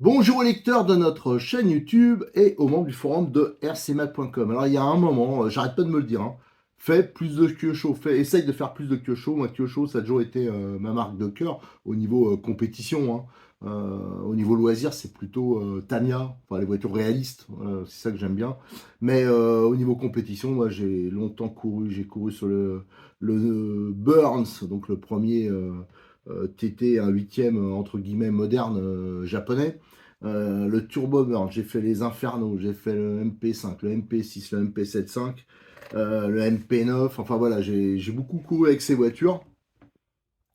Bonjour aux lecteurs de notre chaîne YouTube et aux membres du forum de rcmac.com. Alors il y a un moment, j'arrête pas de me le dire, hein, fais plus de Kyosho, essaye de faire plus de Kyosho. Moi Kyosho ça a toujours été ma marque de cœur au niveau compétition, hein. Au niveau loisir c'est plutôt Tamiya, enfin les voitures réalistes, c'est ça que j'aime bien. Mais au niveau compétition, moi j'ai longtemps couru, j'ai couru sur le Burns, donc le premier TT, un huitième entre guillemets moderne japonais. Le Turbo Burn, j'ai fait les Infernos, j'ai fait le MP5, le MP6, le MP75, le MP9, enfin voilà, j'ai beaucoup couru avec ces voitures.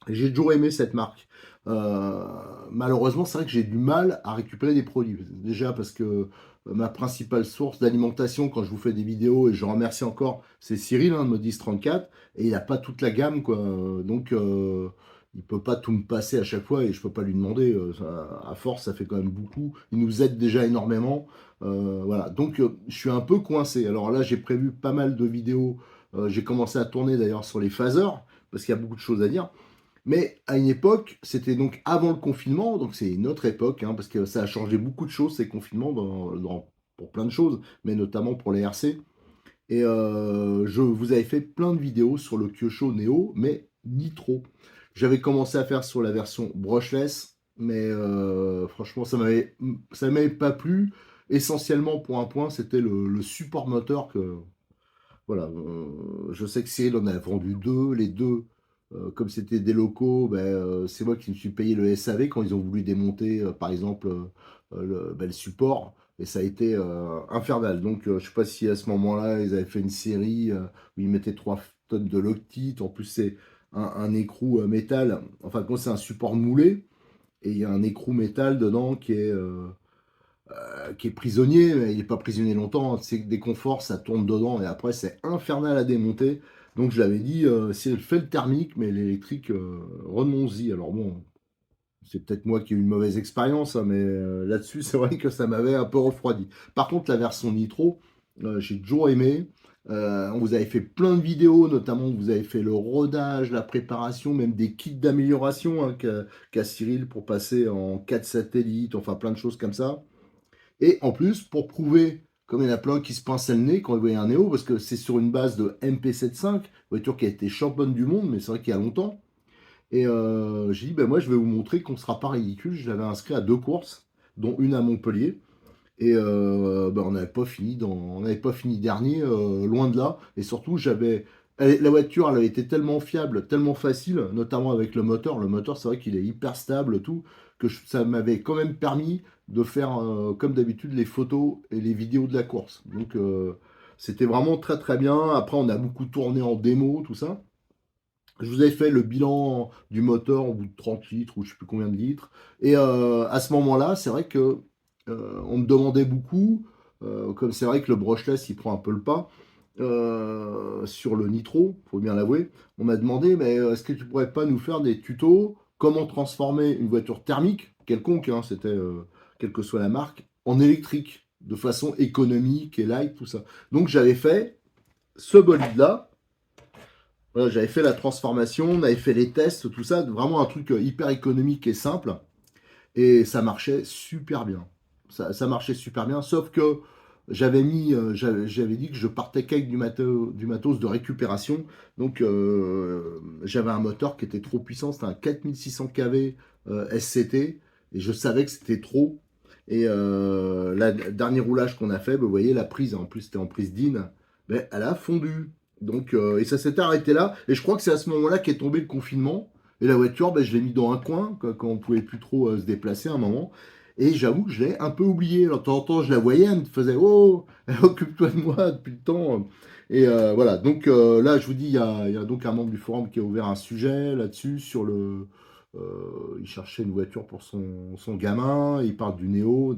Et j'ai toujours aimé cette marque. Euh, Malheureusement, c'est vrai que j'ai du mal à récupérer des produits. Déjà parce que ma principale source d'alimentation quand je vous fais des vidéos, et je remercie encore, c'est Cyril hein, de Modis 34, et il n'a pas toute la gamme, quoi. Donc, il peut pas tout me passer à chaque fois, et je peux pas lui demander. À force, ça fait quand même beaucoup. Il nous aide déjà énormément. Voilà. Donc, je suis un peu coincé. Alors là, j'ai prévu pas mal de vidéos. J'ai commencé à tourner d'ailleurs sur les phasers, parce qu'il y a beaucoup de choses à dire. Mais à une époque, c'était donc avant le confinement, donc c'est une autre époque, hein, parce que ça a changé beaucoup de choses, ces confinements, pour plein de choses, mais notamment pour les RC. Et je vous avais fait plein de vidéos sur le Kyosho Neo, mais Nitro. J'avais commencé à faire sur la version brushless, mais franchement, ça m'avait pas plu. Essentiellement, pour un point, c'était le support moteur que, voilà, je sais que Cyril en a vendu deux. Les deux, comme c'était des locaux, ben, c'est moi qui me suis payé le SAV quand ils ont voulu démonter, par exemple, le support. Et ça a été infernal. Donc, je sais pas si à ce moment-là, ils avaient fait une série où ils mettaient 3 tonnes de Loctite. En plus, c'est un écrou métal. Enfin, quand c'est un support moulé, et il y a un écrou métal dedans qui est prisonnier, mais il n'est pas prisonnier longtemps. C'est que des conforts, ça tourne dedans et après c'est infernal à démonter. Donc je l'avais dit, c'est fait le thermique, mais l'électrique, renonce-y. Alors bon, c'est peut-être moi qui ai eu une mauvaise expérience, hein, mais là-dessus, c'est vrai que ça m'avait un peu refroidi. Par contre, la version Nitro, j'ai toujours aimé. On vous avait fait plein de vidéos, notamment vous avez fait le rodage, la préparation, même des kits d'amélioration hein, qu'a Cyril pour passer en 4 satellites, enfin plein de choses comme ça. Et en plus, pour prouver, comme il y en a plein qui se pinçaient le nez quand ils voyaient un Néo, parce que c'est sur une base de MP75, voiture qui a été championne du monde, mais c'est vrai qu'il y a longtemps. Et j'ai dit, ben moi je vais vous montrer qu'on ne sera pas ridicule. Je l'avais inscrit à 2 courses, dont une à Montpellier. Et ben, on n'avait pas fini dernier, loin de là. Et surtout, la voiture, elle avait été tellement fiable, tellement facile, notamment avec le moteur. Le moteur, c'est vrai qu'il est hyper stable, tout, que ça m'avait quand même permis de faire, comme d'habitude, les photos et les vidéos de la course. Donc, c'était vraiment très très bien. Après, on a beaucoup tourné en démo, tout ça. Je vous avais fait le bilan du moteur au bout de 30 litres ou je sais plus combien de litres. Et à ce moment-là, c'est vrai que on me demandait beaucoup, comme c'est vrai que le brushless il prend un peu le pas sur le nitro, faut bien l'avouer. On m'a demandé, mais est-ce que tu pourrais pas nous faire des tutos comment transformer une voiture thermique, quelconque, hein, c'était quelle que soit la marque, en électrique de façon économique et light, tout ça. Donc j'avais fait ce bolide-là. Voilà, j'avais fait la transformation, on avait fait les tests, tout ça, vraiment un truc hyper économique et simple. Et ça marchait super bien. Ça marchait super bien, sauf que j'avais dit que je partais qu'avec du matos de récupération. Donc j'avais un moteur qui était trop puissant, c'était un 4600 kV SCT, et je savais que c'était trop. Et le dernier roulage qu'on a fait, vous voyez la prise, en plus c'était en prise DIN, ben, elle a fondu. Donc, et ça s'était arrêté là. Et je crois que c'est à ce moment-là qu'est tombé le confinement. Et la voiture, ben, je l'ai mis dans un coin quand on pouvait plus trop se déplacer à un moment. Et j'avoue que je l'ai un peu oublié. Alors, de temps en temps, je la voyais, elle me faisait oh, occupe-toi de moi depuis le temps. Et voilà. Donc là, je vous dis, il y a donc un membre du forum qui a ouvert un sujet là-dessus sur le. Il cherchait une voiture pour son gamin. Il parle du Néo.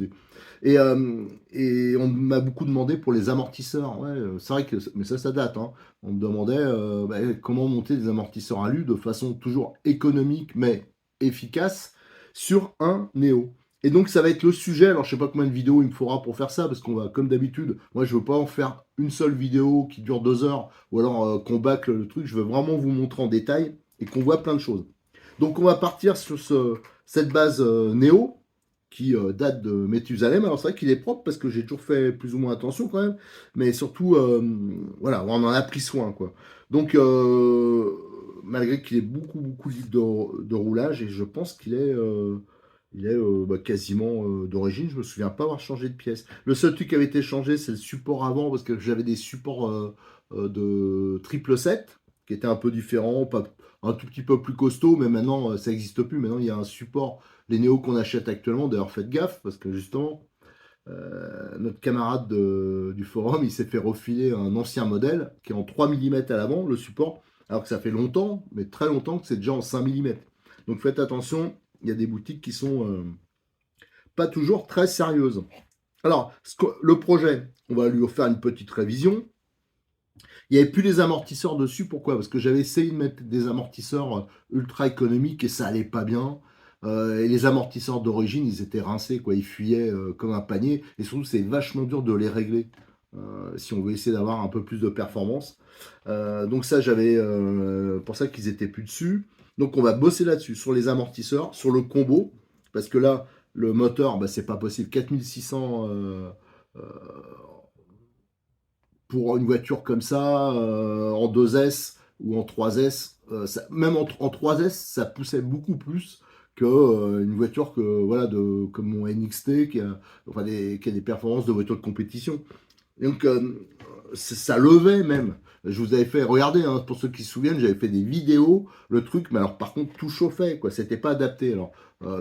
Et on m'a beaucoup demandé pour les amortisseurs. Ouais, c'est vrai que, mais ça date, hein. On me demandait bah, comment monter des amortisseurs alu de façon toujours économique mais efficace sur un Néo. Et donc ça va être le sujet. Alors je sais pas combien de vidéos il me faudra pour faire ça parce qu'on va, comme d'habitude, moi je veux pas en faire une seule vidéo qui dure 2 heures ou alors qu'on bâcle le truc. Je veux vraiment vous montrer en détail et qu'on voit plein de choses. Donc on va partir sur cette base Néo. qui date de Méthusalem. Alors c'est vrai qu'il est propre parce que j'ai toujours fait plus ou moins attention quand même, mais surtout, voilà, on en a pris soin, quoi. Donc, malgré qu'il ait beaucoup, beaucoup de roulage, et je pense qu'il est, bah, quasiment d'origine, je me souviens pas avoir changé de pièce. Le seul truc qui avait été changé, c'est le support avant, parce que j'avais des supports de triple 7, qui étaient un peu différents, un tout petit peu plus costaud, mais maintenant ça n'existe plus. Maintenant, il y a un support, les Néo qu'on achète actuellement. D'ailleurs, faites gaffe, parce que justement, notre camarade du forum, il s'est fait refiler un ancien modèle qui est en 3 mm à l'avant, le support, alors que ça fait longtemps, mais très longtemps, que c'est déjà en 5 mm. Donc faites attention, il y a des boutiques qui sont pas toujours très sérieuses. Alors, le projet, on va lui faire une petite révision. Il n'y avait plus les amortisseurs dessus. Pourquoi? Parce que j'avais essayé de mettre des amortisseurs ultra économiques et ça allait pas bien. Et les amortisseurs d'origine, ils étaient rincés, quoi. Ils fuyaient comme un panier. Et surtout, c'est vachement dur de les régler si on veut essayer d'avoir un peu plus de performance. Donc ça, j'avais pour ça qu'ils étaient plus dessus. Donc on va bosser là-dessus, sur les amortisseurs, sur le combo, parce que là, le moteur, bah, c'est pas possible. 4600 euh, pour une voiture comme ça, en 2S ou en 3S, même en 3S, ça poussait beaucoup plus que une voiture voilà, comme mon NXT enfin, qui a des performances de voiture de compétition. Donc ça levait même. Je vous avais fait, regardez, hein, pour ceux qui se souviennent, j'avais fait des vidéos, le truc, mais alors par contre tout chauffait, quoi, c'était pas adapté. Alors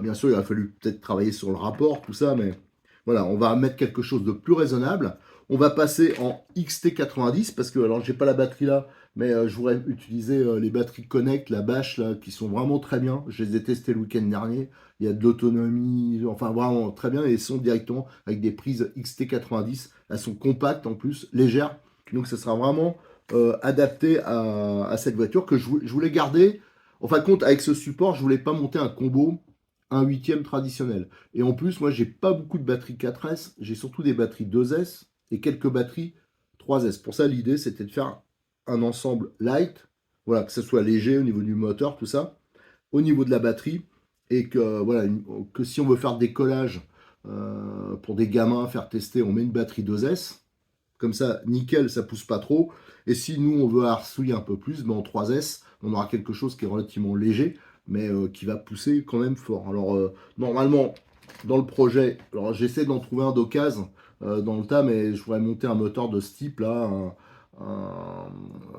bien sûr, il a fallu peut-être travailler sur le rapport, tout ça, mais voilà, on va mettre quelque chose de plus raisonnable. On va passer en XT90 parce que, alors j'ai pas la batterie là, mais je voudrais utiliser les batteries Connect, la bâche là, qui sont vraiment très bien. Je les ai testées le week-end dernier. Il y a de l'autonomie, enfin vraiment très bien, et elles sont directement avec des prises XT90. Elles sont compactes en plus, légères. Donc ça sera vraiment adapté à cette voiture que je voulais garder. En fin de compte, avec ce support, je voulais pas monter un combo, un huitième traditionnel. Et en plus, moi, j'ai pas beaucoup de batteries 4S, j'ai surtout des batteries 2S et quelques batteries 3S. Pour ça, l'idée, c'était de faire un ensemble light, voilà, que ce soit léger au niveau du moteur, tout ça, au niveau de la batterie, et que, voilà, que si on veut faire des collages pour des gamins, faire tester, on met une batterie 2S, comme ça, nickel, ça pousse pas trop. Et si nous, on veut harcouiller un peu plus, ben en 3S, on aura quelque chose qui est relativement léger, mais qui va pousser quand même fort. Alors, normalement, dans le projet, alors j'essaie d'en trouver un d'occasion dans le tas, mais je voudrais monter un moteur de ce type là.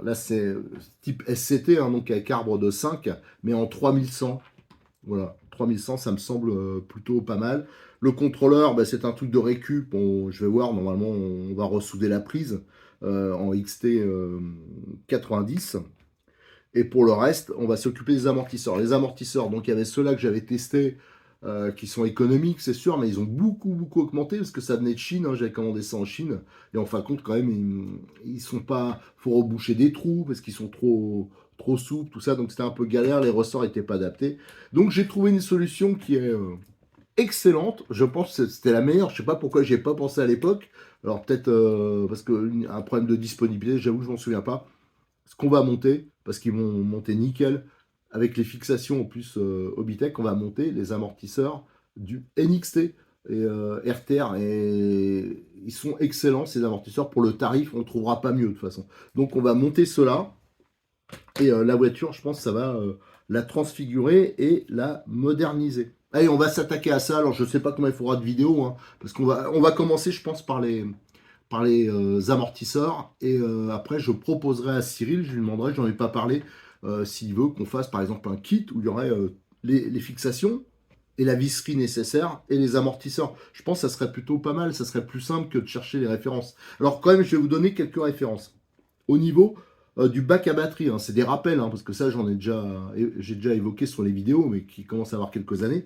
Là, c'est type SCT, hein, donc avec arbre de 5, mais en 3100. Voilà, 3100, ça me semble plutôt pas mal. Le contrôleur, bah, c'est un truc de récup. Je vais voir, normalement, on va ressouder la prise en XT 90. Et pour le reste, on va s'occuper des amortisseurs. Les amortisseurs, donc il y avait ceux-là que j'avais testés, qui sont économiques, c'est sûr, mais ils ont beaucoup, beaucoup augmenté parce que ça venait de Chine. Hein, j'avais commandé ça en Chine. Et en fin de compte, quand même, ils sont pas. Faut reboucher des trous parce qu'ils sont trop souples, tout ça. Donc c'était un peu galère. Les ressorts n'étaient pas adaptés. Donc j'ai trouvé une solution qui est excellente. Je pense que c'était la meilleure. Je sais pas pourquoi j'ai pas pensé à l'époque. Alors peut-être parce qu'un problème de disponibilité, j'avoue que je m'en souviens pas ce qu'on va monter, parce qu'ils vont monter nickel, avec les fixations en plus Obitech, on va monter les amortisseurs du NXT et RTR. Et ils sont excellents, ces amortisseurs. Pour le tarif, on ne trouvera pas mieux de toute façon. Donc on va monter cela. Et la voiture, je pense, ça va la transfigurer et la moderniser. Allez, on va s'attaquer à ça. Alors, je ne sais pas combien il faudra de vidéos, hein, parce on va commencer, je pense, par les amortisseurs. Et après, je proposerai à Cyril, je lui demanderai, je n'en ai pas parlé, s'il veut qu'on fasse par exemple un kit où il y aurait les fixations et la visserie nécessaire et les amortisseurs. Je pense que ça serait plutôt pas mal, ça serait plus simple que de chercher les références. Alors quand même, je vais vous donner quelques références. Au niveau du bac à batterie, hein, c'est des rappels, hein, parce que ça j'ai déjà évoqué sur les vidéos, mais qui commencent à avoir quelques années.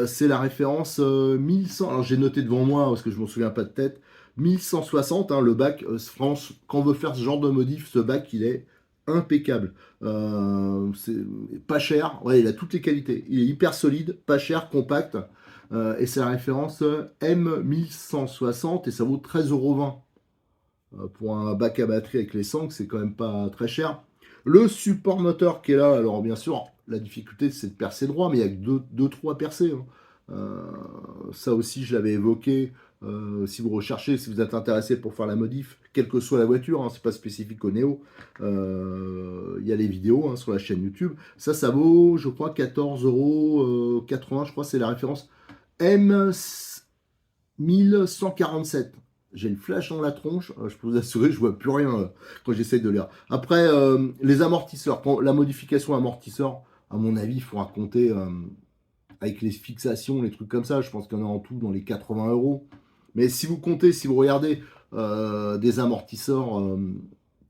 C'est la référence 1100, alors j'ai noté devant moi, parce que je ne m'en souviens pas de tête, 1160, hein, le bac, France, quand on veut faire ce genre de modif, ce bac, il est impeccable. C'est pas cher, ouais, il a toutes les qualités. Il est hyper solide, pas cher, compact, et c'est la référence M1160, et ça vaut 13,20 € pour un bac à batterie avec les sangles, c'est quand même pas très cher. Le support moteur qui est là, alors bien sûr, la difficulté c'est de percer droit, mais il y a que deux trois percées. Hein. Ça aussi, je l'avais évoqué. Si vous recherchez, si vous êtes intéressé pour faire la modif, quelle que soit la voiture, hein, c'est pas spécifique au Néo, il y a les vidéos hein, sur la chaîne YouTube. Ça vaut, je crois, 14,80 €, je crois, c'est la référence M 1147. J'ai le flash dans la tronche, je peux vous assurer, je vois plus rien quand j'essaye de lire. Après, les amortisseurs, la modification amortisseur, à mon avis, il faudra compter avec les fixations, les trucs comme ça. Je pense qu'il y en a en tout dans les 80 euros. Mais si vous comptez, si vous regardez des amortisseurs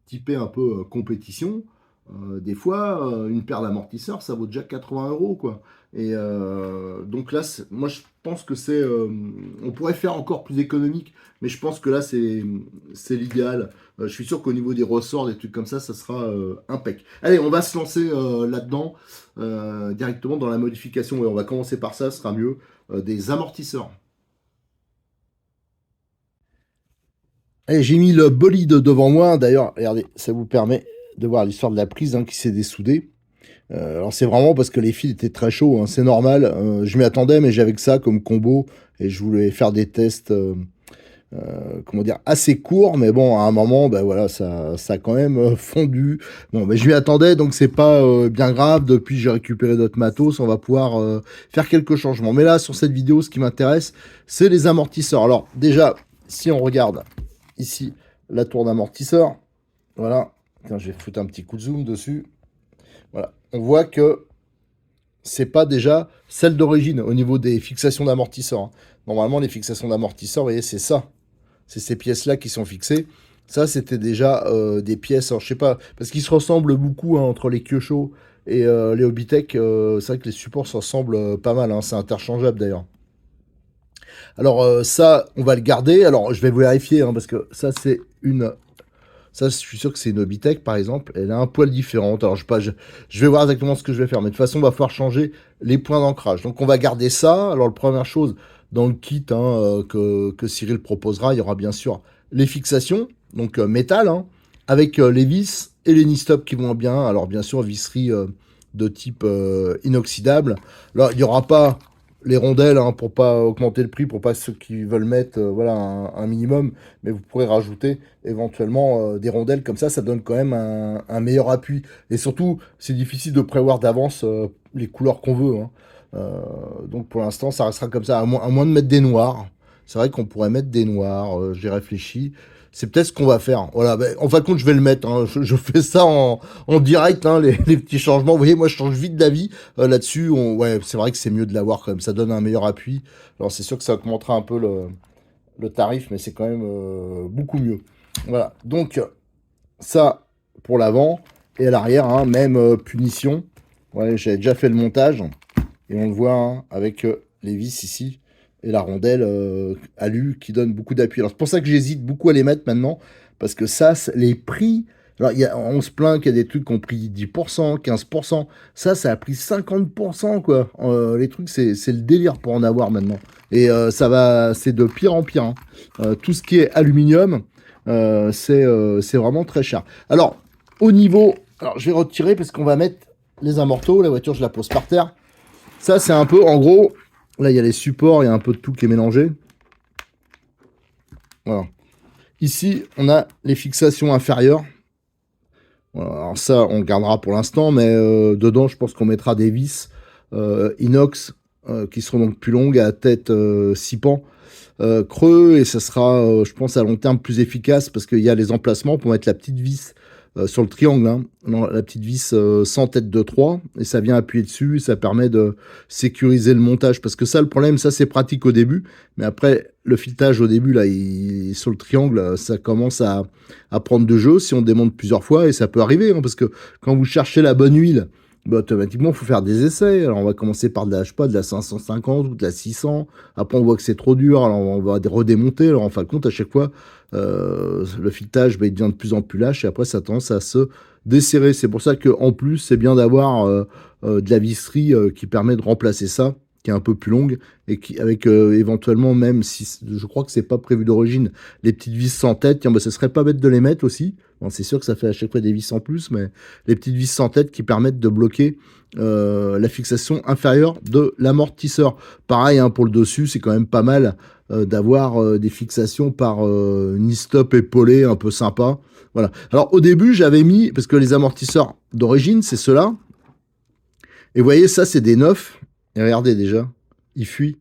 typés un peu compétition, des fois, une paire d'amortisseurs, ça vaut déjà 80 euros, quoi. Et donc là, moi, je pense que c'est... on pourrait faire encore plus économique, mais je pense que là, c'est l'idéal. Je suis sûr qu'au niveau des ressorts, des trucs comme ça sera impec. Allez, on va se lancer là-dedans, directement dans la modification. Et on va commencer par ça, ce sera mieux. Des amortisseurs. Allez, j'ai mis le bolide devant moi. D'ailleurs, regardez, ça vous permet de voir l'histoire de la prise hein, qui s'est dessoudée. Alors c'est vraiment parce que les fils étaient très chauds, hein, c'est normal. Je m'y attendais, mais j'avais que ça comme combo et je voulais faire des tests, comment dire, assez courts. Mais bon, à un moment, ben voilà, ça a quand même fondu. Bon, ben je m'y attendais, donc c'est pas bien grave. Depuis, j'ai récupéré d'autres matos, on va pouvoir faire quelques changements. Mais là, sur cette vidéo, ce qui m'intéresse, c'est les amortisseurs. Alors déjà, si on regarde ici la tour d'amortisseur, voilà. Tiens, je vais foutre un petit coup de zoom dessus. Voilà. On voit que c'est pas déjà celle d'origine au niveau des fixations d'amortisseurs. Hein. Normalement, les fixations d'amortisseurs, vous voyez, c'est ça. C'est ces pièces-là qui sont fixées. Ça, c'était déjà des pièces, alors, je sais pas, parce qu'ils se ressemblent beaucoup hein, entre les Kyosho et les Hobitech. C'est vrai que les supports se ressemblent pas mal. Hein, c'est interchangeable d'ailleurs. Alors ça, on va le garder. Alors, je vais vous vérifier, hein, parce que ça, c'est une... Ça, je suis sûr que c'est une Hobitech, par exemple. Elle est un poil différente. Alors, je vais voir exactement ce que je vais faire. Mais de toute façon, on va falloir changer les points d'ancrage. Donc, on va garder ça. Alors, la première chose, dans le kit hein, que Cyril proposera, il y aura bien sûr les fixations. Donc, métal, hein, avec les vis et les knee-stop qui vont bien. Alors, bien sûr, visserie de type inoxydable. Là, il n'y aura pas les rondelles hein, pour pas augmenter le prix, pour pas ceux qui veulent mettre voilà, un minimum. Mais vous pourrez rajouter éventuellement des rondelles comme ça donne quand même un meilleur appui. Et surtout, c'est difficile de prévoir d'avance les couleurs qu'on veut. Hein. Donc pour l'instant, ça restera comme ça, à moins de mettre des noirs. C'est vrai qu'on pourrait mettre des noirs, j'ai réfléchi. C'est peut-être ce qu'on va faire. Voilà, ben, en fin de compte, je vais le mettre. Hein. Je fais ça en direct, hein, les petits changements. Vous voyez, moi, je change vite d'avis là-dessus. Ouais, c'est vrai que c'est mieux de l'avoir quand même. Ça donne un meilleur appui. Alors, c'est sûr que ça augmentera un peu le tarif, mais c'est quand même beaucoup mieux. Voilà, donc ça pour l'avant et à l'arrière, hein, même punition. Ouais, j'avais déjà fait le montage et on le voit hein, avec les vis ici et la rondelle alu qui donne beaucoup d'appui. Alors c'est pour ça que j'hésite beaucoup à les mettre maintenant parce que ça, les prix. Alors, on se plaint qu'il y a des trucs qui ont pris 10%, 15%. Ça a pris 50%, quoi. Les trucs, c'est le délire pour en avoir maintenant. Et c'est de pire en pire. Hein. Tout ce qui est aluminium, c'est vraiment très cher. Alors, au niveau... Alors, je vais retirer parce qu'on va mettre les immortaux. La voiture, je la pose par terre. Ça, c'est un peu... En gros, là, il y a les supports. Il y a un peu de tout qui est mélangé. Voilà. Ici, on a les fixations inférieures. Voilà, alors ça, on gardera pour l'instant. Mais dedans, je pense qu'on mettra des vis inox qui seront donc plus longues à tête 6 pans. Creux et ça sera, je pense, à long terme plus efficace parce qu'il y a les emplacements pour mettre la petite vis sur le triangle, hein. Non, la petite vis sans tête de 3 et ça vient appuyer dessus et ça permet de sécuriser le montage parce que ça, le problème, ça c'est pratique au début, mais après le filetage au début là, sur le triangle, ça commence à prendre de jeu si on démonte plusieurs fois et ça peut arriver hein, parce que quand vous cherchez la bonne huile. Bah, automatiquement, il faut faire des essais. Alors, on va commencer par de la, je sais pas, de la 550 ou de la 600. Après, on voit que c'est trop dur. Alors, on va redémonter. Alors, en fin de compte, à chaque fois, le filetage, bah, il devient de plus en plus lâche. Et après, ça tendance à se desserrer. C'est pour ça qu'en plus, c'est bien d'avoir de la visserie qui permet de remplacer ça qui est un peu plus longue, et qui, avec éventuellement, même si je crois que c'est pas prévu d'origine, les petites vis sans tête, tiens, bah, ce serait pas bête de les mettre aussi. Bon, c'est sûr que ça fait à chaque fois des vis en plus, mais les petites vis sans tête qui permettent de bloquer la fixation inférieure de l'amortisseur. Pareil, hein, pour le dessus, c'est quand même pas mal d'avoir des fixations par ni-stop épaulé, un peu sympa. Voilà. Alors au début, j'avais mis, parce que les amortisseurs d'origine, c'est ceux-là. Et vous voyez, ça, c'est des neufs. Et regardez déjà, ils fuient.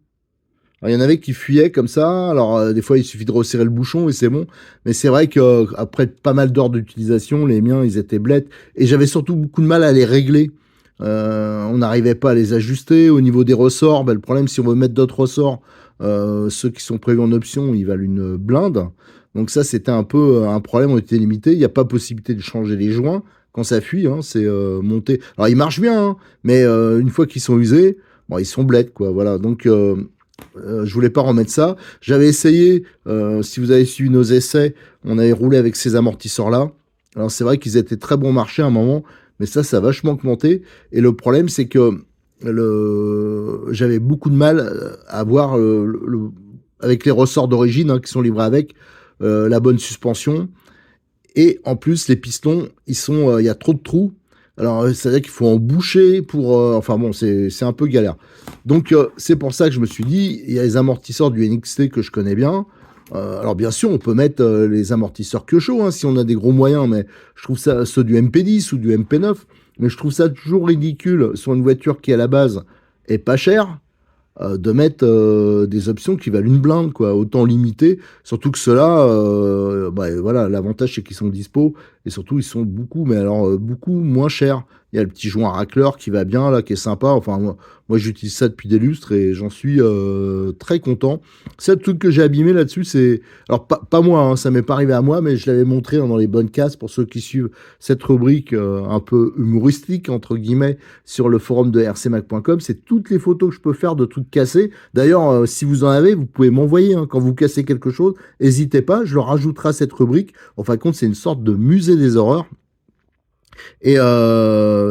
Alors, il y en avait qui fuyaient comme ça. Alors, des fois, il suffit de resserrer le bouchon et c'est bon. Mais c'est vrai qu'après pas mal d'heures d'utilisation, les miens, ils étaient blettes. Et j'avais surtout beaucoup de mal à les régler. On n'arrivait pas à les ajuster. Au niveau des ressorts, ben, le problème, si on veut mettre d'autres ressorts, ceux qui sont prévus en option, ils valent une blinde. Donc ça, c'était un peu un problème. On était limité. Il n'y a pas possibilité de changer les joints. Quand ça fuit, hein, c'est monté. Alors, ils marchent bien, hein, mais une fois qu'ils sont usés, bon, ils sont blettes, quoi. Voilà. Donc, je voulais pas remettre ça. J'avais essayé, si vous avez suivi nos essais, on avait roulé avec ces amortisseurs-là. Alors c'est vrai qu'ils étaient très bon marché à un moment, mais ça a vachement augmenté. Et le problème, c'est que j'avais beaucoup de mal à avoir, avec les ressorts d'origine hein, qui sont livrés avec, la bonne suspension. Et en plus, les pistons, il y a trop de trous. Alors, c'est-à-dire qu'il faut en boucher pour... enfin bon, c'est un peu galère. Donc, c'est pour ça que je me suis dit, il y a les amortisseurs du NXT que je connais bien. Alors, bien sûr, on peut mettre les amortisseurs Kyosho hein, si on a des gros moyens, mais je trouve ça, ceux du MP10 ou du MP9, mais je trouve ça toujours ridicule sur une voiture qui, à la base, est pas chère, de mettre des options qui valent une blinde, quoi, autant limiter. Surtout que ceux-là, bah, voilà, l'avantage c'est qu'ils sont dispo et surtout ils sont beaucoup, mais alors beaucoup moins chers. Il y a le petit joint racleur qui va bien là, qui est sympa. Enfin, moi j'utilise ça depuis des lustres et j'en suis très content. C'est le truc que j'ai abîmé là-dessus, c'est alors pas moi, hein, ça m'est pas arrivé à moi, mais je l'avais montré hein, dans les bonnes cases pour ceux qui suivent cette rubrique un peu humoristique entre guillemets sur le forum de rcmac.com. C'est toutes les photos que je peux faire de trucs cassés. D'ailleurs, si vous en avez, vous pouvez m'envoyer hein, quand vous cassez quelque chose. N'hésitez pas, je le rajouterai à cette rubrique. En fin de compte, c'est une sorte de musée des horreurs. Et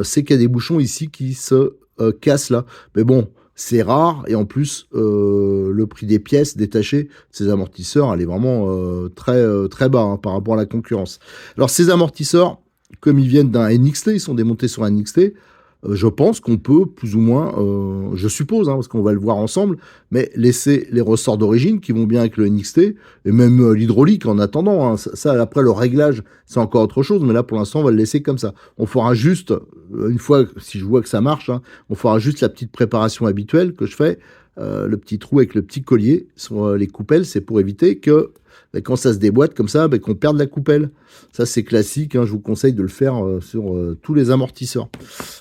c'est qu'il y a des bouchons ici qui se cassent là. Mais bon, c'est rare. Et en plus, le prix des pièces détachées, ces amortisseurs, elle est vraiment très bas hein, par rapport à la concurrence. Alors ces amortisseurs, comme ils viennent d'un NXT, ils sont démontés sur un NXT, je pense qu'on peut plus ou moins, je suppose, hein, parce qu'on va le voir ensemble, mais laisser les ressorts d'origine qui vont bien avec le NXT, et même l'hydraulique en attendant. Hein, ça, après, le réglage, c'est encore autre chose, mais là, pour l'instant, on va le laisser comme ça. On fera juste, une fois, si je vois que ça marche, hein, on fera juste la petite préparation habituelle que je fais, le petit trou avec le petit collier sur les coupelles, c'est pour éviter que quand ça se déboîte comme ça, qu'on perde la coupelle. Ça, c'est classique. Hein, je vous conseille de le faire sur tous les amortisseurs.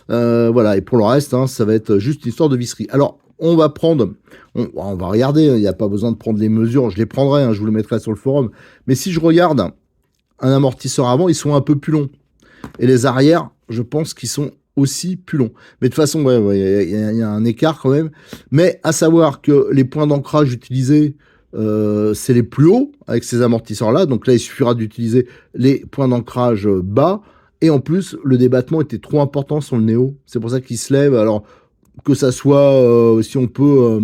Voilà. Et pour le reste, hein, ça va être juste une histoire de visserie. Alors, on va prendre... On va regarder. Il n'y a pas besoin de prendre les mesures. Je les prendrai. Hein, je vous les mettrai sur le forum. Mais si je regarde un amortisseur avant, ils sont un peu plus longs. Et les arrières, je pense qu'ils sont aussi plus longs. Mais de toute façon, il y a un écart quand même. Mais à savoir que les points d'ancrage utilisés, c'est les plus hauts avec ces amortisseurs-là. Donc là, il suffira d'utiliser les points d'ancrage bas. Et en plus, le débattement était trop important sur le Néo. C'est pour ça qu'il se lève. Alors, que ça soit, si on peut...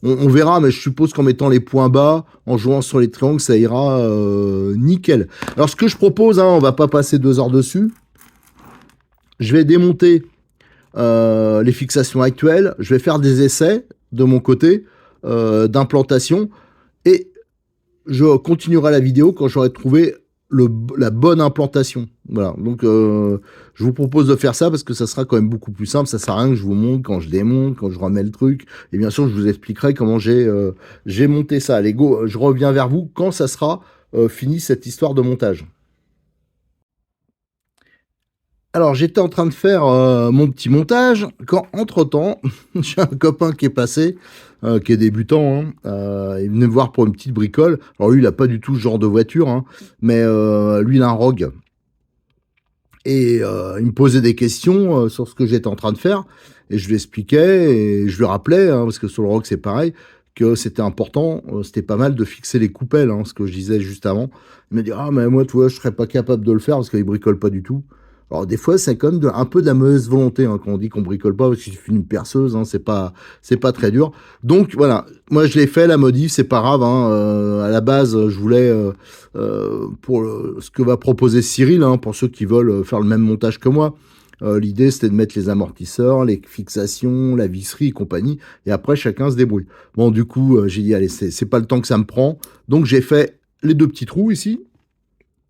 on verra, mais je suppose qu'en mettant les points bas, en jouant sur les triangles, ça ira nickel. Alors, ce que je propose, hein, on va pas passer 2 heures dessus. Je vais démonter les fixations actuelles. Je vais faire des essais de mon côté d'implantation. Et je continuerai la vidéo quand j'aurai trouvé la bonne implantation. Voilà, donc je vous propose de faire ça parce que ça sera quand même beaucoup plus simple. Ça sert à rien que je vous montre quand je démonte, quand je remets le truc. Et bien sûr, je vous expliquerai comment j'ai monté ça. Allez, go, je reviens vers vous quand ça sera fini cette histoire de montage. Alors, j'étais en train de faire mon petit montage quand, entre-temps, j'ai un copain qui est passé, qui est débutant. Hein, il venait me voir pour une petite bricole. Alors, lui, il n'a pas du tout ce genre de voiture, hein, mais lui, il a un Rogue. Et il me posait des questions sur ce que j'étais en train de faire. Et je lui expliquais et je lui rappelais, hein, parce que sur le Rogue, c'est pareil, que c'était important, c'était pas mal de fixer les coupelles, hein, ce que je disais juste avant. Il m'a dit, ah, mais moi, tu vois, je serais pas capable de le faire parce qu'il bricole pas du tout. Alors des fois, c'est quand même un peu de la mauvaise volonté hein, quand on dit qu'on bricole pas parce qu'il suffit d'une perceuse, hein, c'est pas très dur. Donc voilà, moi je l'ai fait la modif, c'est pas grave. Hein, à la base, je voulais pour ce que va proposer Cyril, hein, pour ceux qui veulent faire le même montage que moi. L'idée c'était de mettre les amortisseurs, les fixations, la visserie et compagnie, et après chacun se débrouille. Bon du coup, j'ai dit allez, c'est pas le temps que ça me prend, donc j'ai fait les deux petits trous ici.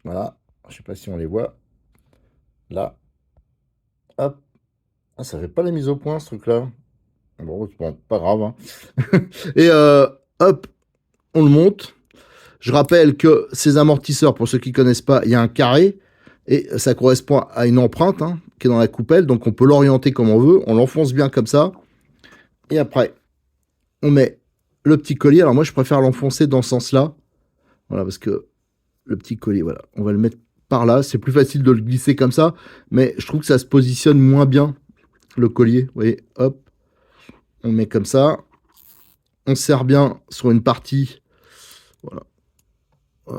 Voilà, je sais pas si on les voit. Là, hop. Ah, ça fait pas la mise au point, ce truc-là. Bon, c'est pas grave. Hein. Et hop, on le monte. Je rappelle que ces amortisseurs, pour ceux qui connaissent pas, il y a un carré et ça correspond à une empreinte hein, qui est dans la coupelle. Donc on peut l'orienter comme on veut. On l'enfonce bien comme ça. Et après, on met le petit collier. Alors moi, je préfère l'enfoncer dans ce sens-là. Voilà, parce que le petit collier, voilà, on va le mettre par là. C'est plus facile de le glisser comme ça, mais je trouve que ça se positionne moins bien, le collier. Vous voyez, hop, on met comme ça. On serre bien sur une partie, voilà,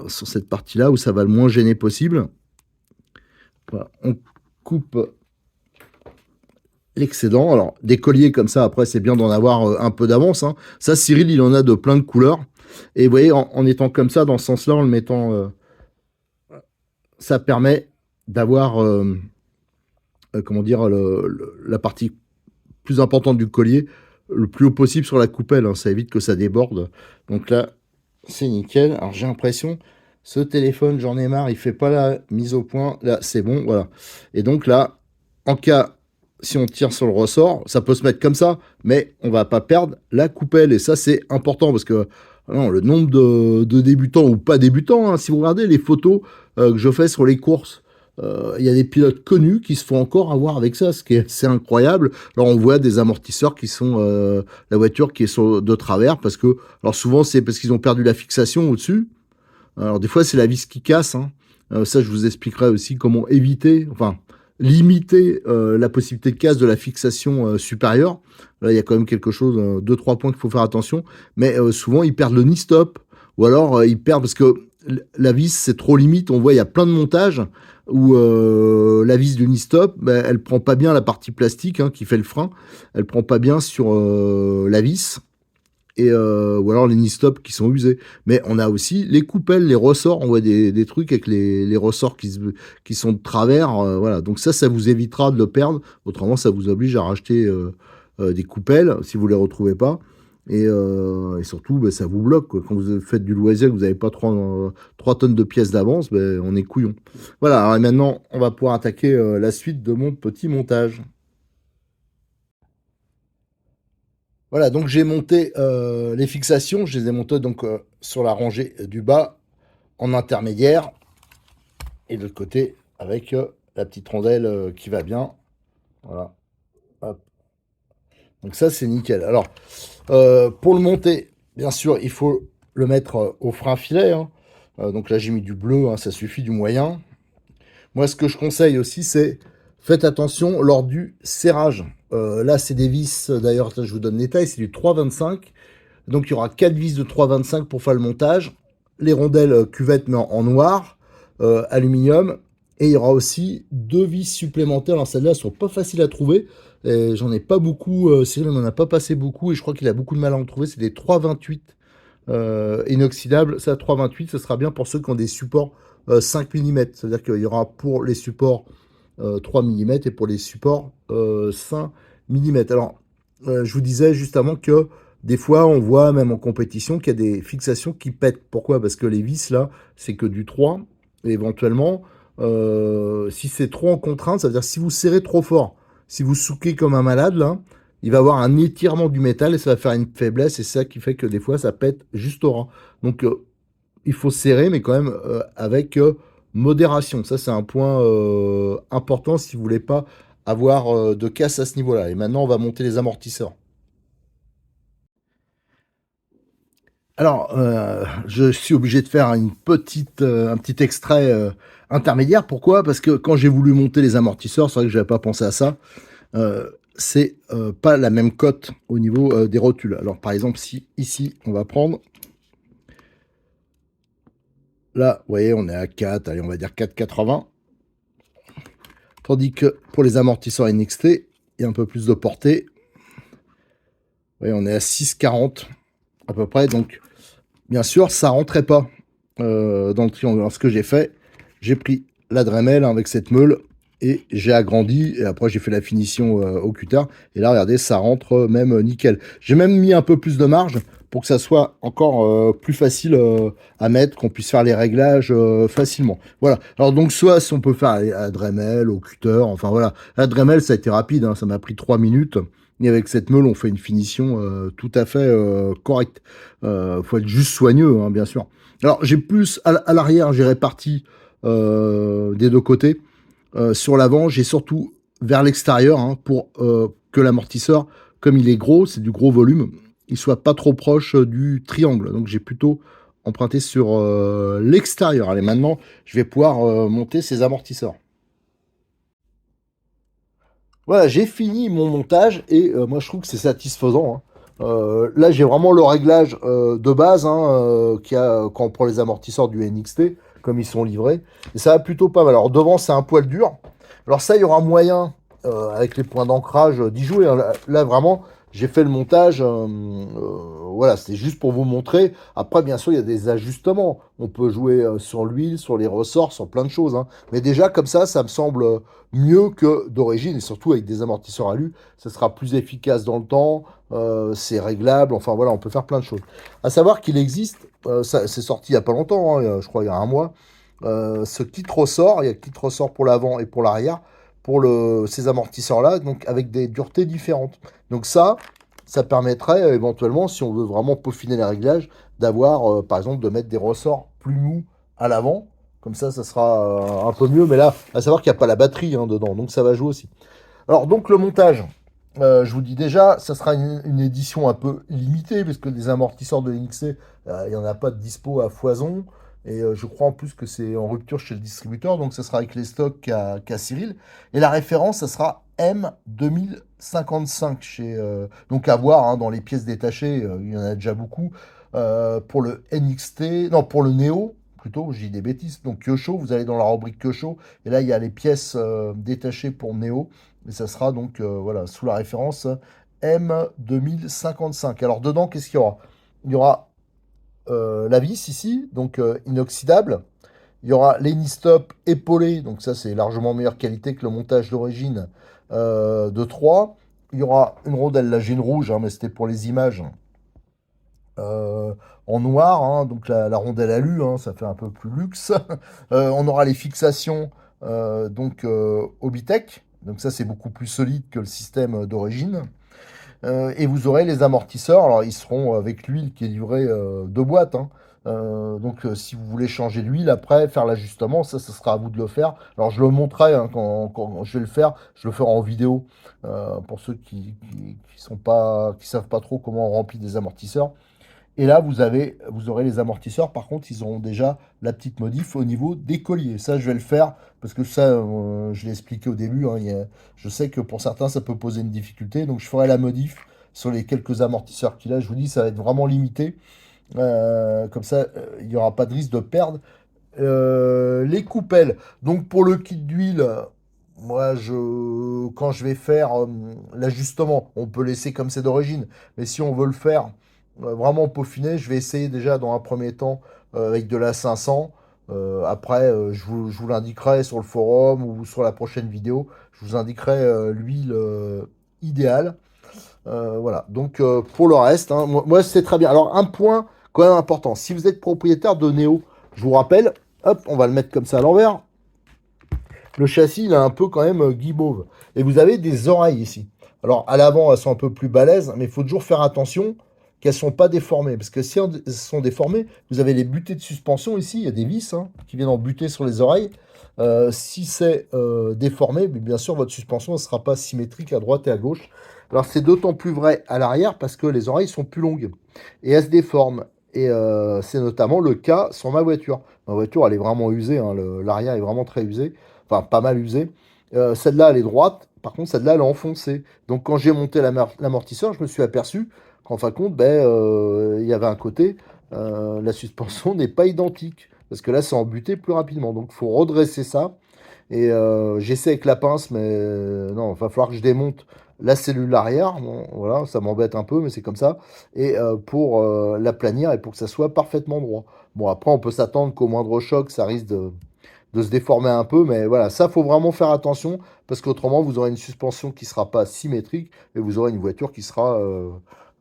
sur cette partie-là où ça va le moins gêner possible. Voilà, on coupe l'excédent. Alors, des colliers comme ça, après, c'est bien d'en avoir un peu d'avance. Hein. Ça, Cyril, il en a de plein de couleurs. Et vous voyez, en étant comme ça, dans ce sens-là, en le mettant, ça permet d'avoir, comment dire, la partie plus importante du collier le plus haut possible sur la coupelle. Hein. Ça évite que ça déborde. Donc là, c'est nickel. Alors, j'ai l'impression, ce téléphone, j'en ai marre, il fait pas la mise au point. Là, c'est bon, voilà. Et donc là, en cas, si on tire sur le ressort, ça peut se mettre comme ça, mais on va pas perdre la coupelle. Et ça, c'est important parce que non, le nombre de débutants ou pas débutants, hein, si vous regardez les photos que je fais sur les courses, il y a des pilotes connus qui se font encore avoir avec ça, ce qui est assez incroyable. Alors on voit des amortisseurs qui sont la voiture qui est de travers parce que, alors souvent c'est parce qu'ils ont perdu la fixation au-dessus. Alors des fois c'est la vis qui casse. Hein. Ça je vous expliquerai aussi comment éviter, enfin limiter la possibilité de casse de la fixation supérieure. Là il y a quand même quelque chose, deux trois points qu'il faut faire attention. Mais souvent ils perdent le knee stop ou alors ils perdent parce que la vis c'est trop limite. On voit il y a plein de montages où la vis du knee stop, ben, elle prend pas bien la partie plastique hein, qui fait le frein. Elle prend pas bien sur la vis et ou alors les knee stops qui sont usés. Mais on a aussi les coupelles, les ressorts. On voit des trucs avec les ressorts qui sont de travers. Voilà. Donc ça vous évitera de le perdre. Autrement, ça vous oblige à racheter des coupelles si vous les retrouvez pas. Et surtout, bah, ça vous bloque. Quoi. Quand vous faites du loisir, que vous n'avez pas 3 tonnes de pièces d'avance, bah, on est couillon. Voilà, alors maintenant, on va pouvoir attaquer la suite de mon petit montage. Voilà, donc j'ai monté les fixations, je les ai montées donc sur la rangée du bas en intermédiaire et de l'autre côté avec la petite rondelle qui va bien. Voilà, hop. Donc ça c'est nickel. Alors pour le monter, bien sûr, il faut le mettre au frein filet. Hein. Donc là j'ai mis du bleu, hein, ça suffit du moyen. Moi ce que je conseille aussi c'est faites attention lors du serrage. Là c'est des vis, d'ailleurs là je vous donne les tailles, c'est du 3,25. Donc il y aura 4 vis de 3,25 pour faire le montage. Les rondelles cuvettes mais en noir, aluminium. Et il y aura aussi 2 vis supplémentaires. Alors celles-là sont pas faciles à trouver. J'en ai pas beaucoup. Cyril n'en a pas passé beaucoup et je crois qu'il a beaucoup de mal à en trouver. C'est des 3,28 inoxydables. Ça 3,28, ce sera bien pour ceux qui ont des supports 5 mm. C'est-à-dire qu'il y aura pour les supports 3 mm et pour les supports 5 mm. Alors je vous disais juste avant que des fois, on voit même en compétition qu'il y a des fixations qui pètent. Pourquoi? Parce que les vis, là, c'est que du 3. Et éventuellement, si c'est trop en contrainte, ça veut dire si vous serrez trop fort, si vous souquez comme un malade, là, il va y avoir un étirement du métal et ça va faire une faiblesse. Et c'est ça qui fait que des fois, ça pète juste au ras. Donc, il faut serrer, mais quand même avec modération. Ça, c'est un point important si vous voulez pas avoir de casse à ce niveau-là. Et maintenant, on va monter les amortisseurs. Alors, je suis obligé de faire un petit extrait intermédiaire. Pourquoi? Parce que quand j'ai voulu monter les amortisseurs, c'est vrai que j'avais pas pensé à ça. C'est pas la même cote au niveau des rotules. Alors, par exemple, si ici, on va prendre. Là, vous voyez, on est à 4, allez, on va dire 4,80. Tandis que pour les amortisseurs NXT, il y a un peu plus de portée. Oui, on est à 6,40 à peu près. Donc, bien sûr, ça rentrait pas dans le triangle. Alors, ce que j'ai fait, j'ai pris la Dremel avec cette meule et j'ai agrandi. Et après, j'ai fait la finition au cutter. Et là, regardez, ça rentre même nickel. J'ai même mis un peu plus de marge pour que ça soit encore plus facile à mettre, qu'on puisse faire les réglages facilement. Voilà. Alors, donc, soit si on peut faire à Dremel, au cutter, enfin voilà. La Dremel, ça a été rapide, hein, ça m'a pris 3 minutes. Et avec cette meule, on fait une finition tout à fait correcte. Faut être juste soigneux, hein, bien sûr. Alors, j'ai plus à l'arrière, j'ai réparti des deux côtés. Sur l'avant, j'ai surtout vers l'extérieur hein, pour que l'amortisseur, comme il est gros, c'est du gros volume, il soit pas trop proche du triangle. Donc, j'ai plutôt emprunté sur l'extérieur. Allez, maintenant, je vais pouvoir monter ces amortisseurs. Voilà, j'ai fini mon montage et moi je trouve que c'est satisfaisant, hein. Là j'ai vraiment le réglage de base hein, qu'il y a quand on prend les amortisseurs du NXT, comme ils sont livrés. Et ça va plutôt pas mal. Alors devant c'est un poil dur. Alors ça il y aura moyen avec les points d'ancrage d'y jouer, hein. Là, vraiment j'ai fait le montage. Voilà, c'est juste pour vous montrer. Après bien sûr il y a des ajustements. On peut jouer sur l'huile, sur les ressorts, sur plein de choses, hein. Mais déjà comme ça me semble mieux que d'origine, et surtout avec des amortisseurs alu, ça sera plus efficace dans le temps, c'est réglable, enfin voilà, on peut faire plein de choses. À savoir qu'il existe, c'est sorti il n'y a pas longtemps, hein, je crois il y a un mois, ce kit ressort, il y a le kit ressort pour l'avant et pour l'arrière, pour ces amortisseurs-là, donc avec des duretés différentes. Donc ça permettrait éventuellement, si on veut vraiment peaufiner les réglages, d'avoir, par exemple, de mettre des ressorts plus mous à l'avant, comme ça sera un peu mieux. Mais là, à savoir qu'il n'y a pas la batterie hein, dedans, donc ça va jouer aussi. Alors, donc, le montage. Je vous dis déjà, ça sera une édition un peu limitée, parce que les amortisseurs de NXT, il n'y en a pas de dispo à foison. Et je crois en plus que c'est en rupture chez le distributeur, donc ça sera avec les stocks qu'a Cyril. Et la référence, ça sera M2055. Donc à voir hein, dans les pièces détachées, il y en a déjà beaucoup. Pour le NXT, non, pour le Neo, plutôt, je dis des bêtises. Donc Kyosho, vous allez dans la rubrique Kyosho, et là il y a les pièces détachées pour Neo, et ça sera donc voilà sous la référence M2055. Alors dedans, qu'est-ce qu'il y aura? Il y aura la vis ici, donc inoxydable. Il y aura l'Enistop épaulé, donc ça c'est largement meilleure qualité que le montage d'origine de 3. Il y aura une rondelle, là j'ai une rouge, hein, mais c'était pour les images euh, en noir, hein, donc la rondelle alu, hein, ça fait un peu plus luxe. On aura les fixations donc Obitech, donc ça c'est beaucoup plus solide que le système d'origine. Et vous aurez les amortisseurs, alors ils seront avec l'huile qui est livrée de boîte, hein. Donc si vous voulez changer l'huile après, faire l'ajustement, ça sera à vous de le faire. Alors je le montrerai hein, quand je vais le faire, je le ferai en vidéo pour ceux qui sont pas, qui savent pas trop comment on remplit des amortisseurs. Et là, vous aurez les amortisseurs. Par contre, ils auront déjà la petite modif au niveau des colliers. Ça, je vais le faire parce que ça, je l'ai expliqué au début, hein, je sais que pour certains, ça peut poser une difficulté. Donc, je ferai la modif sur les quelques amortisseurs qu'il a. Je vous dis, ça va être vraiment limité. Comme ça, il n'y aura pas de risque de perdre les coupelles. Donc, pour le kit d'huile, moi, quand je vais faire l'ajustement, on peut laisser comme c'est d'origine. Mais si on veut le faire vraiment peaufiner, je vais essayer déjà dans un premier temps avec de la 500. Après, je vous l'indiquerai sur le forum ou sur la prochaine vidéo. Je vous indiquerai l'huile idéale. Voilà. Donc, pour le reste, hein, moi c'est très bien. Alors, un point quand même important. Si vous êtes propriétaire de Neo, je vous rappelle, hop, on va le mettre comme ça à l'envers. Le châssis, il a un peu quand même guimauve. Et vous avez des oreilles ici. Alors, à l'avant, elles sont un peu plus balèzes, mais il faut toujours faire attention qu'elles ne sont pas déformées. Parce que si elles sont déformées, vous avez les butées de suspension ici. Il y a des vis hein, qui viennent en buter sur les oreilles. Si c'est déformé, bien sûr, votre suspension ne sera pas symétrique à droite et à gauche. Alors, c'est d'autant plus vrai à l'arrière parce que les oreilles sont plus longues. Et elles se déforment. Et c'est notamment le cas sur ma voiture. Ma voiture, elle est vraiment usée. Hein, l'arrière est vraiment très usé. Enfin, pas mal usée. Celle-là, elle est droite. Par contre, celle-là, elle est enfoncée. Donc, quand j'ai monté l'amortisseur, je me suis aperçu qu'en fin de compte, il y avait un côté, la suspension n'est pas identique. Parce que là, c'est embuté plus rapidement. Donc, il faut redresser ça. Et j'essaie avec la pince, mais non, il va falloir que je démonte la cellule arrière. Bon, voilà, ça m'embête un peu, mais c'est comme ça. Et pour l'aplanir et pour que ça soit parfaitement droit. Bon, après, on peut s'attendre qu'au moindre choc, ça risque de se déformer un peu, mais voilà, ça, faut vraiment faire attention, parce qu'autrement, vous aurez une suspension qui sera pas symétrique, et vous aurez une voiture qui sera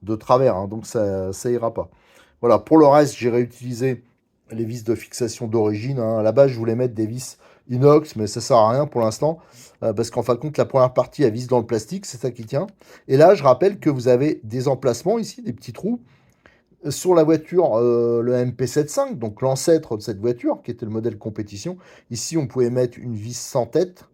de travers, hein, donc ça ira pas. Voilà, pour le reste, j'ai réutilisé les vis de fixation d'origine, hein. À la base, je voulais mettre des vis inox, mais ça sert à rien pour l'instant, parce qu'en fin de compte, la première partie, elle vise dans le plastique, c'est ça qui tient. Et là, je rappelle que vous avez des emplacements ici, des petits trous, sur la voiture, le MP75, donc l'ancêtre de cette voiture, qui était le modèle compétition. Ici, on pouvait mettre une vis sans tête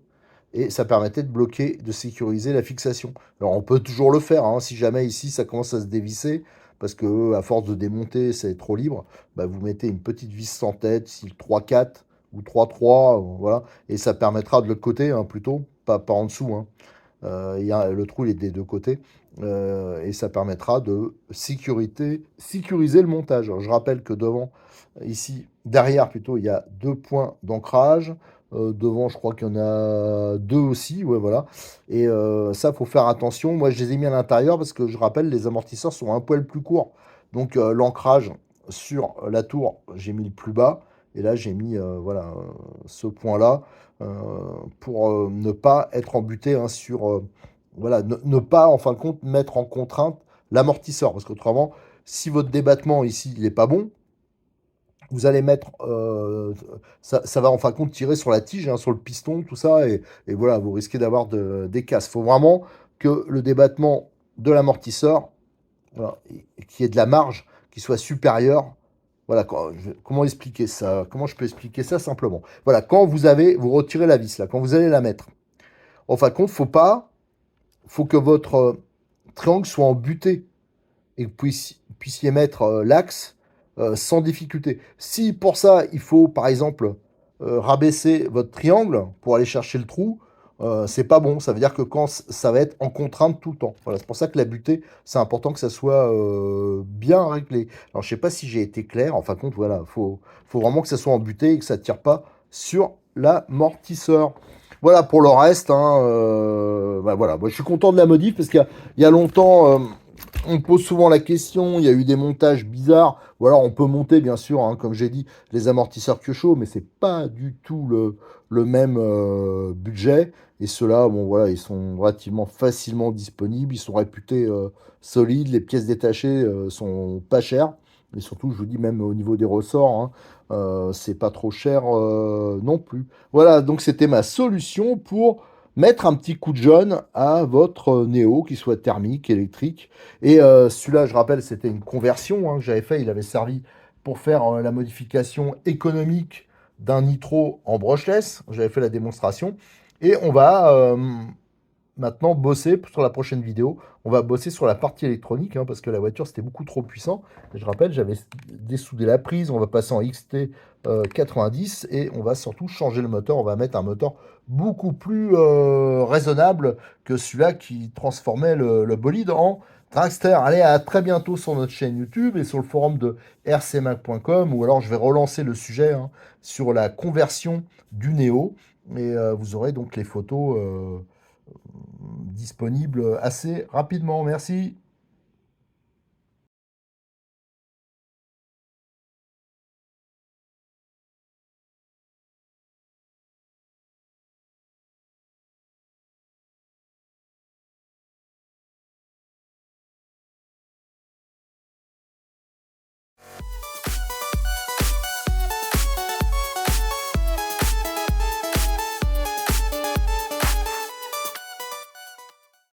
et ça permettait de bloquer, de sécuriser la fixation. Alors, on peut toujours le faire, hein, si jamais ici ça commence à se dévisser, parce que à force de démonter, c'est trop libre, bah, vous mettez une petite vis sans tête, style 3-4 ou 3-3, voilà, et ça permettra de l'autre côté, hein, plutôt, pas en dessous, hein. Le trou il est des deux côtés. Et ça permettra de sécuriser le montage. Alors, je rappelle que devant, ici, derrière plutôt, il y a deux points d'ancrage. Devant, je crois qu'il y en a deux aussi. Ouais, voilà. Et ça, faut faire attention. Moi, je les ai mis à l'intérieur parce que je rappelle, les amortisseurs sont un poil plus courts. Donc, l'ancrage sur la tour, j'ai mis le plus bas. Et là, j'ai mis voilà, ce point-là euh, pour ne pas être embuté, hein, sur voilà, ne pas en fin de compte mettre en contrainte l'amortisseur, parce qu'autrement, si votre débattement ici il est pas bon, vous allez mettre ça va en fin de compte tirer sur la tige, hein, sur le piston, tout ça, et voilà, vous risquez d'avoir des casses. Il faut vraiment que le débattement de l'amortisseur, voilà, qui est de la marge, qui soit supérieure. Voilà, comment expliquer ça? Comment je peux expliquer ça simplement? Voilà, quand vous retirez la vis là, quand vous allez la mettre, en fin de compte, faut que votre triangle soit en butée et que vous puissiez mettre l'axe sans difficulté. Si pour ça, il faut par exemple rabaisser votre triangle pour aller chercher le trou, c'est pas bon. Ça veut dire que ça va être en contrainte tout le temps. Voilà, c'est pour ça que la butée, c'est important que ça soit bien réglé. Alors, je sais pas si j'ai été clair. En fin de compte, voilà, faut vraiment que ça soit en butée et que ça tire pas sur l'amortisseur. Voilà pour le reste, hein, bah voilà. Moi, je suis content de la modif parce qu'il y a longtemps, on me pose souvent la question, il y a eu des montages bizarres, ou alors on peut monter bien sûr, hein, comme j'ai dit, les amortisseurs Kyosho, mais c'est pas du tout le même budget. Et ceux-là, bon voilà, ils sont relativement facilement disponibles, ils sont réputés solides, les pièces détachées sont pas chères, et surtout, je vous dis, même au niveau des ressorts, hein, c'est pas trop cher non plus. Voilà, donc c'était ma solution pour mettre un petit coup de jaune à votre Néo, qu'il soit thermique, électrique. Et celui-là, je rappelle, c'était une conversion, hein, que j'avais fait. Il avait servi pour faire la modification économique d'un nitro en brushless. J'avais fait la démonstration. Et on va maintenant bosser sur la prochaine vidéo. On va bosser sur la partie électronique, hein, parce que la voiture c'était beaucoup trop puissant. Et je rappelle, j'avais dessoudé la prise. On va passer en XT 90 et on va surtout changer le moteur. On va mettre un moteur beaucoup plus raisonnable que celui-là qui transformait le bolide en dragster. Allez, à très bientôt sur notre chaîne YouTube et sur le forum de rcmac.com, ou alors je vais relancer le sujet, hein, sur la conversion du Néo. Et vous aurez donc les photos disponibles assez rapidement. Merci.